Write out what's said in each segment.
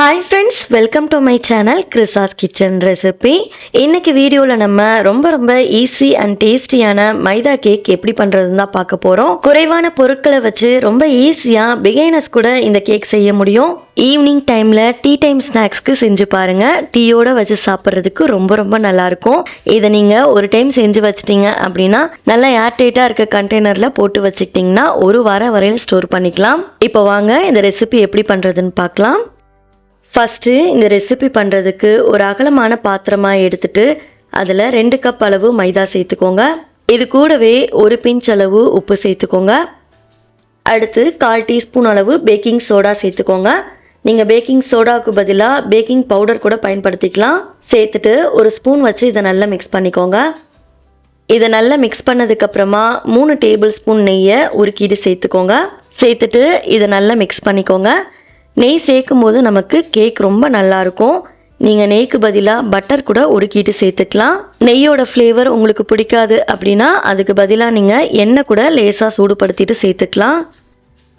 Hi friends, welcome to my channel Krisa's Kitchen Recipe. இன்னைக்கு வீடியோல நம்ம ரொம்ப ஈஸி அண்ட் டேஸ்டியான மைதா கேக் எப்படி பண்றதுன்னு தான் பார்க்க போறோம். குறைவான பொருட்களை வச்சு ரொம்ப ஈஸியா பிகினர்ஸ் கூட இந்த கேக் செய்ய முடியும். ஈவினிங் டைம்ல டீ டைம் ஸ்நாக்ஸ்க்கு செஞ்சு பாருங்க. டீயோட வச்சு சாப்பிட்றதுக்கு ரொம்ப நல்லா இருக்கும். இதை நீங்க ஒரு டைம் செஞ்சு வச்சிட்டீங்க அப்படின்னா நல்லா ஏர்டைட்டா இருக்க கண்டெய்னர்ல போட்டு வச்சுக்கிட்டீங்கன்னா ஒரு வாரம் வரையில் ஸ்டோர் பண்ணிக்கலாம். இப்போ வாங்க இந்த ரெசிபி எப்படி பண்றதுன்னு பார்க்கலாம். ஃபஸ்ட்டு இந்த ரெசிபி பண்ணுறதுக்கு ஒரு அகலமான பாத்திரமாக எடுத்துட்டு அதில் 2 கப் அளவு மைதா சேர்த்துக்கோங்க. இது கூடவே ஒரு பிஞ்ச் அளவு உப்பு சேர்த்துக்கோங்க. அடுத்து 1/4 டீஸ்பூன் அளவு பேக்கிங் சோடா சேர்த்துக்கோங்க. நீங்கள் பேக்கிங் சோடாவுக்கு பதிலாக பேக்கிங் பவுடர் கூட பயன்படுத்திக்கலாம். சேர்த்துட்டு ஒரு ஸ்பூன் வச்சு இதை நல்லா மிக்ஸ் பண்ணிக்கோங்க. இதை நல்லா மிக்ஸ் பண்ணதுக்கப்புறமா 3 டேபிள் ஸ்பூன் நெய்யை உருக்கிட்டு சேர்த்துக்கோங்க. சேர்த்துட்டு இதை நல்லா மிக்ஸ் பண்ணிக்கோங்க. நெய் சேர்க்கும் போது நமக்கு கேக் ரொம்ப நல்லாயிருக்கும். நீங்கள் நெய்க்கு பதிலாக பட்டர் கூட உருக்கிட்டு சேர்த்துக்கலாம். நெய்யோட ஃப்ளேவர் உங்களுக்கு பிடிக்காது அப்படின்னா அதுக்கு பதிலாக நீங்கள் எண்ணெய் கூட லேசாக சூடுபடுத்திட்டு சேர்த்துக்கலாம்.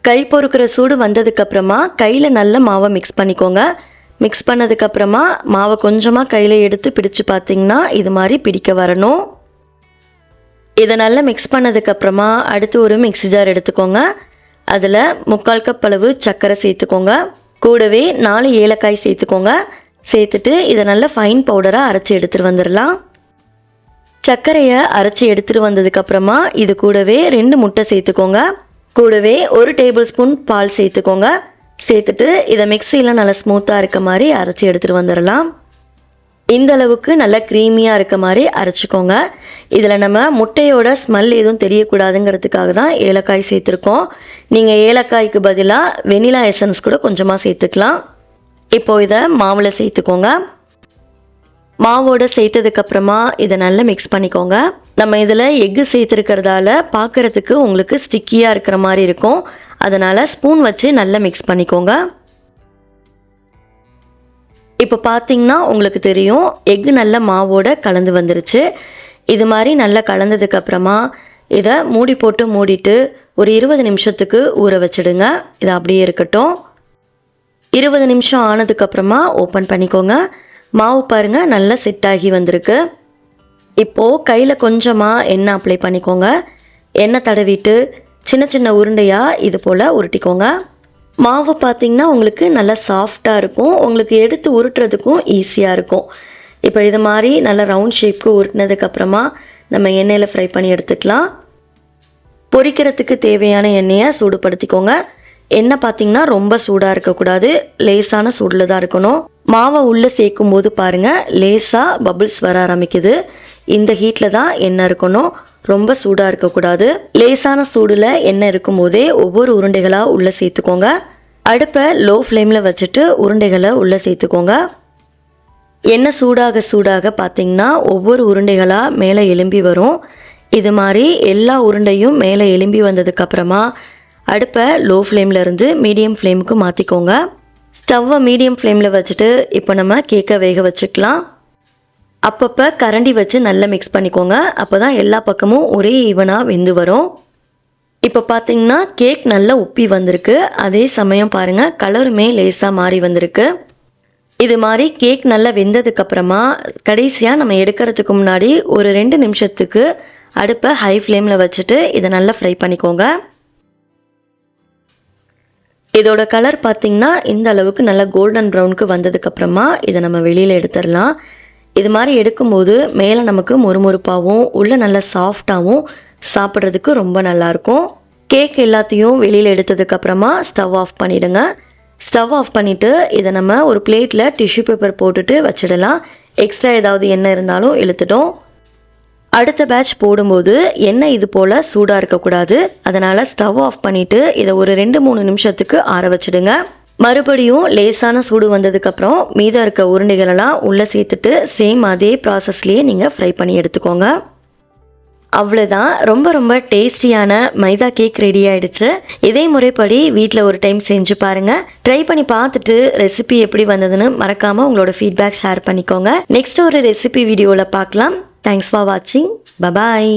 கை பொறுக்கிற சூடு வந்ததுக்கப்புறமா கையில் நல்ல மாவை மிக்ஸ் பண்ணிக்கோங்க. மிக்ஸ் பண்ணதுக்கப்புறமா மாவை கொஞ்சமாக கையில் எடுத்து பிடிச்சு பார்த்தீங்கன்னா இது மாதிரி பிடிக்க வரணும். இதை நல்லா மிக்ஸ் பண்ணதுக்கப்புறமா அடுத்து ஒரு மிக்ஸி ஜார் எடுத்துக்கோங்க. அதில் 3/4 கப் அளவு சர்க்கரை சேர்த்துக்கோங்க. கூடவே 4 ஏலக்காய் சேர்த்துக்கோங்க. சேர்த்துட்டு இதை நல்லா ஃபைன் பவுடராக அரைச்சி எடுத்துகிட்டு வந்துடலாம். சர்க்கரையை அரைச்சி எடுத்துகிட்டு வந்ததுக்கப்புறமா இது கூடவே 2 முட்டை சேர்த்துக்கோங்க. கூடவே 1 டேபிள் ஸ்பூன் பால் சேர்த்துக்கோங்க. சேர்த்துட்டு இதை மிக்சியில் நல்லா ஸ்மூத்தாக இருக்க மாதிரி அரைச்சி எடுத்துகிட்டு வந்துடலாம். இந்த அளவுக்கு நல்லா க்ரீமியாக இருக்க மாதிரி அரைச்சிக்கோங்க. இதில் நம்ம முட்டையோட ஸ்மெல் எதுவும் தெரியக்கூடாதுங்கிறதுக்காக தான் ஏலக்காய் சேர்த்துருக்கோம். நீங்கள் ஏலக்காய்க்கு பதிலாக வெனிலா எசன்ஸ் கூட கொஞ்சமாக சேர்த்துக்கலாம். இப்போது இதை மாவில் சேர்த்துக்கோங்க. மாவோடு சேர்த்ததுக்கப்புறமா இதை நல்லா மிக்ஸ் பண்ணிக்கோங்க. நம்ம இதில் எக்கு சேர்த்துருக்கிறதால பார்க்குறதுக்கு உங்களுக்கு ஸ்டிக்கியாக இருக்கிற மாதிரி இருக்கும். அதனால் ஸ்பூன் வச்சு நல்லா மிக்ஸ் பண்ணிக்கோங்க. இப்போ பார்த்தீங்கன்னா உங்களுக்கு தெரியும் எக்கு நல்ல மாவோட கலந்து வந்துருச்சு. இது மாதிரி நல்லா கலந்ததுக்கப்புறமா இதை மூடிட்டு ஒரு 20 நிமிஷத்துக்கு ஊற வச்சிடுங்க. இது அப்படியே இருக்கட்டும். 20 நிமிஷம் ஆனதுக்கப்புறமா ஓப்பன் பண்ணிக்கோங்க. மாவு பாருங்கள் நல்லா செட் ஆகி வந்திருக்கு. இப்போது கையில் கொஞ்சமாக எண்ணெய் அப்ளை பண்ணிக்கோங்க. எண்ணெய் தடவிட்டு சின்ன உருண்டையாக இது போல் உருட்டிக்கோங்க. மாவு பார்த்திங்கன்னா உங்களுக்கு நல்லா சாஃப்டாக இருக்கும். உங்களுக்கு எடுத்து உருட்டுறதுக்கும் ஈஸியாக இருக்கும். இப்போ இது மாதிரி நல்லா ரவுண்ட் ஷேப்க்கு உருட்டினதுக்கப்புறமா நம்ம எண்ணெயில் ஃப்ரை பண்ணி எடுத்துக்கலாம். பொரிக்கிறதுக்கு தேவையான எண்ணெயை சூடுபடுத்திக்கோங்க. எண்ணெய் பார்த்திங்கன்னா ரொம்ப சூடாக இருக்கக்கூடாது, லேசான சூடில் தான் இருக்கணும். மாவை உள்ளே சேர்க்கும் போது பாருங்கள் லேசாக பபிள்ஸ் வர ஆரம்பிக்குது. இந்த ஹீட்டில் தான் எண்ணெய் இருக்கணும், ரொம்ப சூடாக இருக்கக்கூடாது. லேசான சூடில் எண்ணெய் இருக்கும் போதே ஒவ்வொரு உருண்டைகளாக உள்ளே சேர்த்துக்கோங்க. அடுப்பை லோ ஃப்ளேமில் வச்சுட்டு உருண்டைகளை உள்ளே சேர்த்துக்கோங்க. எண்ணெய் சூடாக பார்த்திங்கன்னா ஒவ்வொரு உருண்டைகளாக மேலே எலும்பி வரும். இது மாதிரி எல்லா உருண்டையும் மேலே எலும்பி வந்ததுக்கப்புறமா அடுப்பை லோ ஃப்ளேமில் இருந்து மீடியம் ஃப்ளேமுக்கு மாற்றிக்கோங்க. ஸ்டவ்வை மீடியம் ஃப்ளேமில் வச்சுட்டு இப்போ நம்ம கேக்கை வேக வச்சுக்கலாம். அப்பப்போ கரண்டி வச்சு நல்லா மிக்ஸ் பண்ணிக்கோங்க. அப்போ தான் எல்லா பக்கமும் ஒரே ஈவனாக வெந்து வரும். இப்போ பார்த்தீங்கன்னா கேக் நல்லா உப்பி வந்திருக்கு. அதே சமயம் பாருங்கள் கலருமே லேசாக மாறி வந்திருக்கு. இது மாதிரி கேக் நல்லா வெந்ததுக்கப்புறமா கடைசியாக நம்ம எடுக்கிறதுக்கு முன்னாடி ஒரு 2 நிமிஷத்துக்கு அடுப்பை ஹை ஃப்ளேமில் வச்சுட்டு இதை நல்லா ஃப்ரை பண்ணிக்கோங்க. இதோட கலர் பார்த்திங்கன்னா இந்த அளவுக்கு நல்லா கோல்டன் ப்ரௌனுக்கு வந்ததுக்கப்புறமா இதை நம்ம வெளியில் எடுத்துடலாம். இது மாதிரி எடுக்கும்போது மேலே நமக்கு மொறுமொறுப்பாகவும் உள்ள நல்லா சாஃப்டாகவும் சாப்பிட்றதுக்கு ரொம்ப நல்லாயிருக்கும். கேக் எல்லாத்தையும் வெளியில் எடுத்ததுக்கப்புறமா ஸ்டவ் ஆஃப் பண்ணிவிடுங்க. ஸ்டவ் ஆஃப் பண்ணிவிட்டு இதை நம்ம ஒரு பிளேட்டில் டிஷ்யூ பேப்பர் போட்டுட்டு வச்சிடலாம். எக்ஸ்ட்ரா ஏதாவது எண்ணெய் இருந்தாலும் இழுத்துட்டோம். அடுத்த பேட்ச் போடும்போது எண்ணெய் இது போல் சூடாக இருக்கக்கூடாது. அதனால் ஸ்டவ் ஆஃப் பண்ணிவிட்டு இதை ஒரு 2-3 நிமிஷத்துக்கு ஆற வச்சிடுங்க. மறுபடியும் லேசான சூடு வந்ததுக்கப்புறம் மீதம் இருக்க உருண்டைகளெல்லாம் உள்ளே சேர்த்துட்டு சேம் அதே ப்ராசஸ்லேயே நீங்கள் ஃப்ரை பண்ணி எடுத்துக்கோங்க. அவ்வளோதான், ரொம்ப டேஸ்டியான மைதா கேக் ரெடி ஆகிடுச்சு. இதே முறைப்படி வீட்டில் ஒரு டைம் செஞ்சு பாருங்கள். ட்ரை பண்ணி பார்த்துட்டு ரெசிபி எப்படி வந்ததுன்னு மறக்காமல் உங்களோட ஃபீட்பேக் ஷேர் பண்ணிக்கோங்க. நெக்ஸ்ட் ஒரு ரெசிபி வீடியோவில் பார்க்கலாம். தேங்க்ஸ் ஃபார் வாட்சிங். பபாய்.